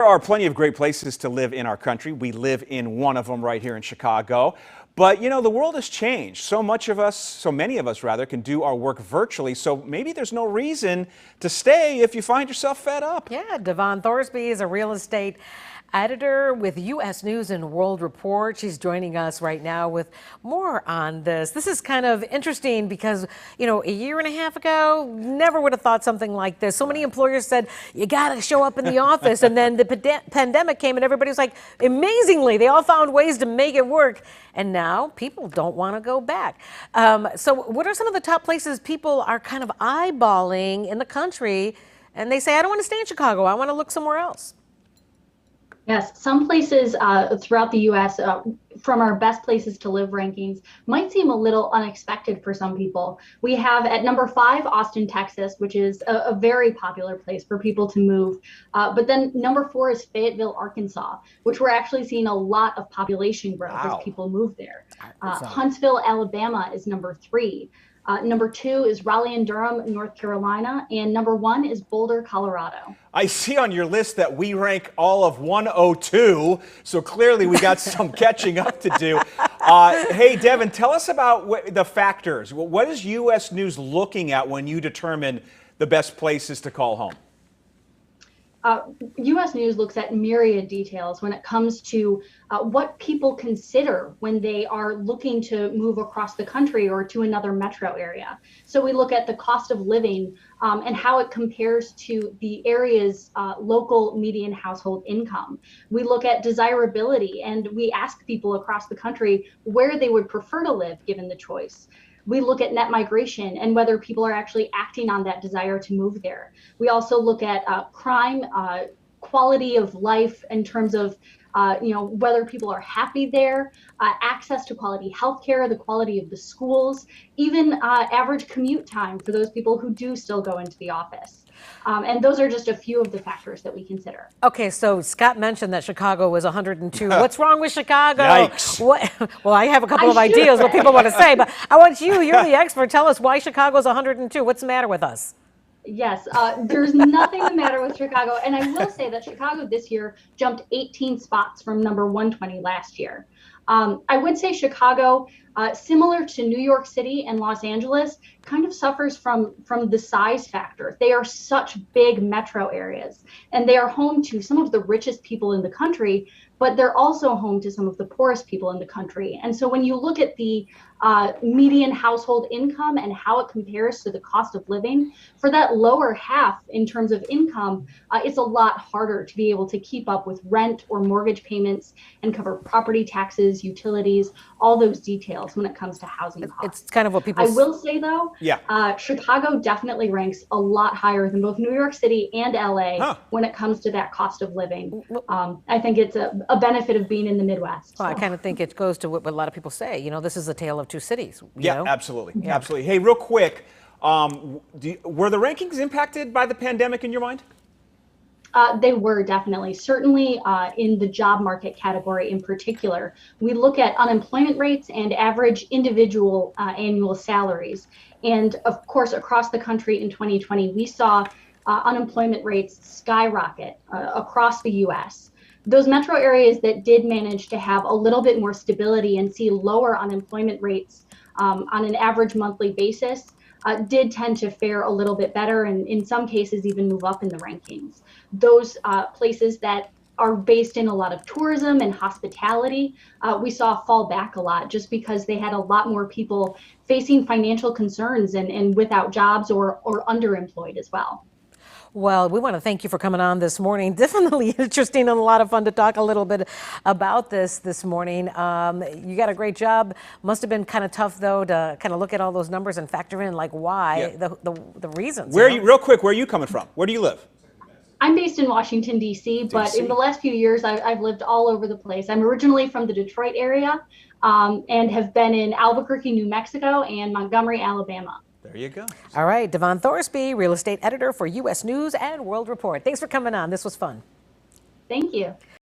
There are plenty of great places to live in our country. We live in one of them right here in Chicago. But the world has changed. So many of us rather, can do our work virtually. So maybe there's no reason to stay if you find yourself fed up. Yeah, Devon Thorsby is a real estate editor with U.S. News and World Report. She's joining us right now with more on this. This is kind of interesting because, a year and a half ago, never would have thought something like this. So many employers said, you got to show up in the office. And then the pandemic came and everybody was like, amazingly, they all found ways to make it work. And now people don't want to go back. So what are some of the top places people are kind of eyeballing in the country? And they say, I don't want to stay in Chicago. I want to look somewhere else. Yes, some places throughout the U.S. From our best places to live rankings might seem a little unexpected for some people. We have at number 5, Austin, Texas, which is a very popular place for people to move. But then number 4 is Fayetteville, Arkansas, which we're actually seeing a lot of population growth as people move there. Huntsville, Alabama is number 3. Number 2 is Raleigh and Durham, North Carolina, and number 1 is Boulder, Colorado. I see on your list that we rank all of 102, so clearly we got some catching up to do. Hey, Devon, tell us about the factors. What is U.S. News looking at when you determine the best places to call home? U.S. News looks at myriad details when it comes to what people consider when they are looking to move across the country or to another metro area. So we look at the cost of living and how it compares to the area's local median household income. We look at desirability and we ask people across the country where they would prefer to live given the choice. We look at net migration and whether people are actually acting on that desire to move there. We also look at crime, quality of life in terms of whether people are happy there, access to quality healthcare, the quality of the schools, even average commute time for those people who do still go into the office. And those are just a few of the factors that we consider. Okay, so Scott mentioned that Chicago was 102. What's wrong with Chicago? Yikes. Well, I have a couple of ideas what people want to say, but I want you're the expert. Tell us why Chicago's 102. What's the matter with us? Yes, there's nothing the matter with Chicago. And I will say that Chicago this year jumped 18 spots from number 120 last year. I would say Chicago, similar to New York City and Los Angeles, kind of suffers from the size factor. They are such big metro areas, and they are home to some of the richest people in the country, but they're also home to some of the poorest people in the country. And so when you look at the median household income and how it compares to the cost of living, for that lower half in terms of income, it's a lot harder to be able to keep up with rent or mortgage payments and cover property taxes, utilities, all those details when it comes to housing costs. It's kind of what people... I will say, though, Chicago definitely ranks a lot higher than both New York City and LA when it comes to that cost of living. I think it's a benefit of being in the Midwest. Well, I kind of think it goes to what a lot of people say. This is a tale of two cities. Absolutely. Yeah. Absolutely. Hey, real quick, were the rankings impacted by the pandemic in your mind? They were definitely, certainly in the job market category in particular. We look at unemployment rates and average individual annual salaries. And of course, across the country in 2020, we saw unemployment rates skyrocket across the U.S. Those metro areas that did manage to have a little bit more stability and see lower unemployment rates on an average monthly basis did tend to fare a little bit better and in some cases even move up in the rankings. Those places that are based in a lot of tourism and hospitality, we saw fall back a lot just because they had a lot more people facing financial concerns and without jobs or underemployed as well. Well, we want to thank you for coming on this morning. Definitely interesting and a lot of fun to talk a little bit about this morning. You got a great job. Must have been kind of tough, though, to kind of look at all those numbers and factor in like why, the reasons. Real quick, where are you coming from? Where do you live? I'm based in Washington, D.C., but in the last few years, I've lived all over the place. I'm originally from the Detroit area and have been in Albuquerque, New Mexico, and Montgomery, Alabama. There you go. All right, Devon Thorsby, real estate editor for U.S. News and World Report. Thanks for coming on. This was fun. Thank you.